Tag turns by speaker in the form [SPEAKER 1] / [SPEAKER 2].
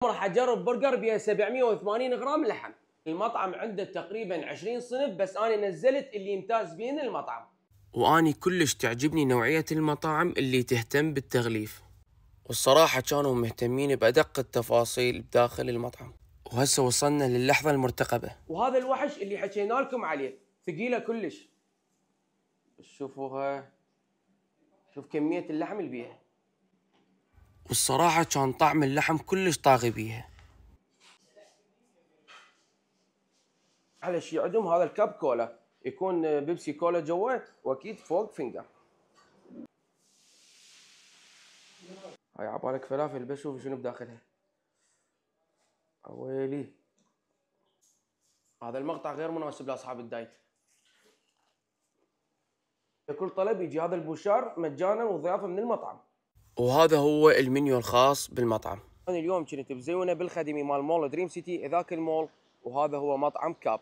[SPEAKER 1] راح اجرب برجر بيها 780 غرام لحم. المطعم عنده تقريبا 20 صنف، بس انا نزلت اللي يمتاز بين المطعم. واني كلش تعجبني نوعية المطاعم اللي تهتم بالتغليف، والصراحة كانوا مهتمين بأدق التفاصيل بداخل المطعم. وهسه وصلنا للحظة المرتقبة، وهذا الوحش اللي حكينا لكم عليه، ثقيلة كلش. شوفوها، شوف كمية اللحم اللي بيها، والصراحة كان طعم اللحم كلش طاغي بيها. على شي عندهم هذا الكاب كولا، يكون بيبسي كولا جوا، واكيد فوق فينجر. هاي عبالك فلافل، بس شوف شنو بداخلها. اويلي، هذا المقطع غير مناسب لاصحاب الدايت. لكل طلب يجي هذا البوشار مجانا وضيافه من المطعم. وهذا هو المنيو الخاص بالمطعم. انا اليوم كنت بزيونه بالخدمي مال مول دريم سيتي ذاك المول، وهذا هو مطعم كاب.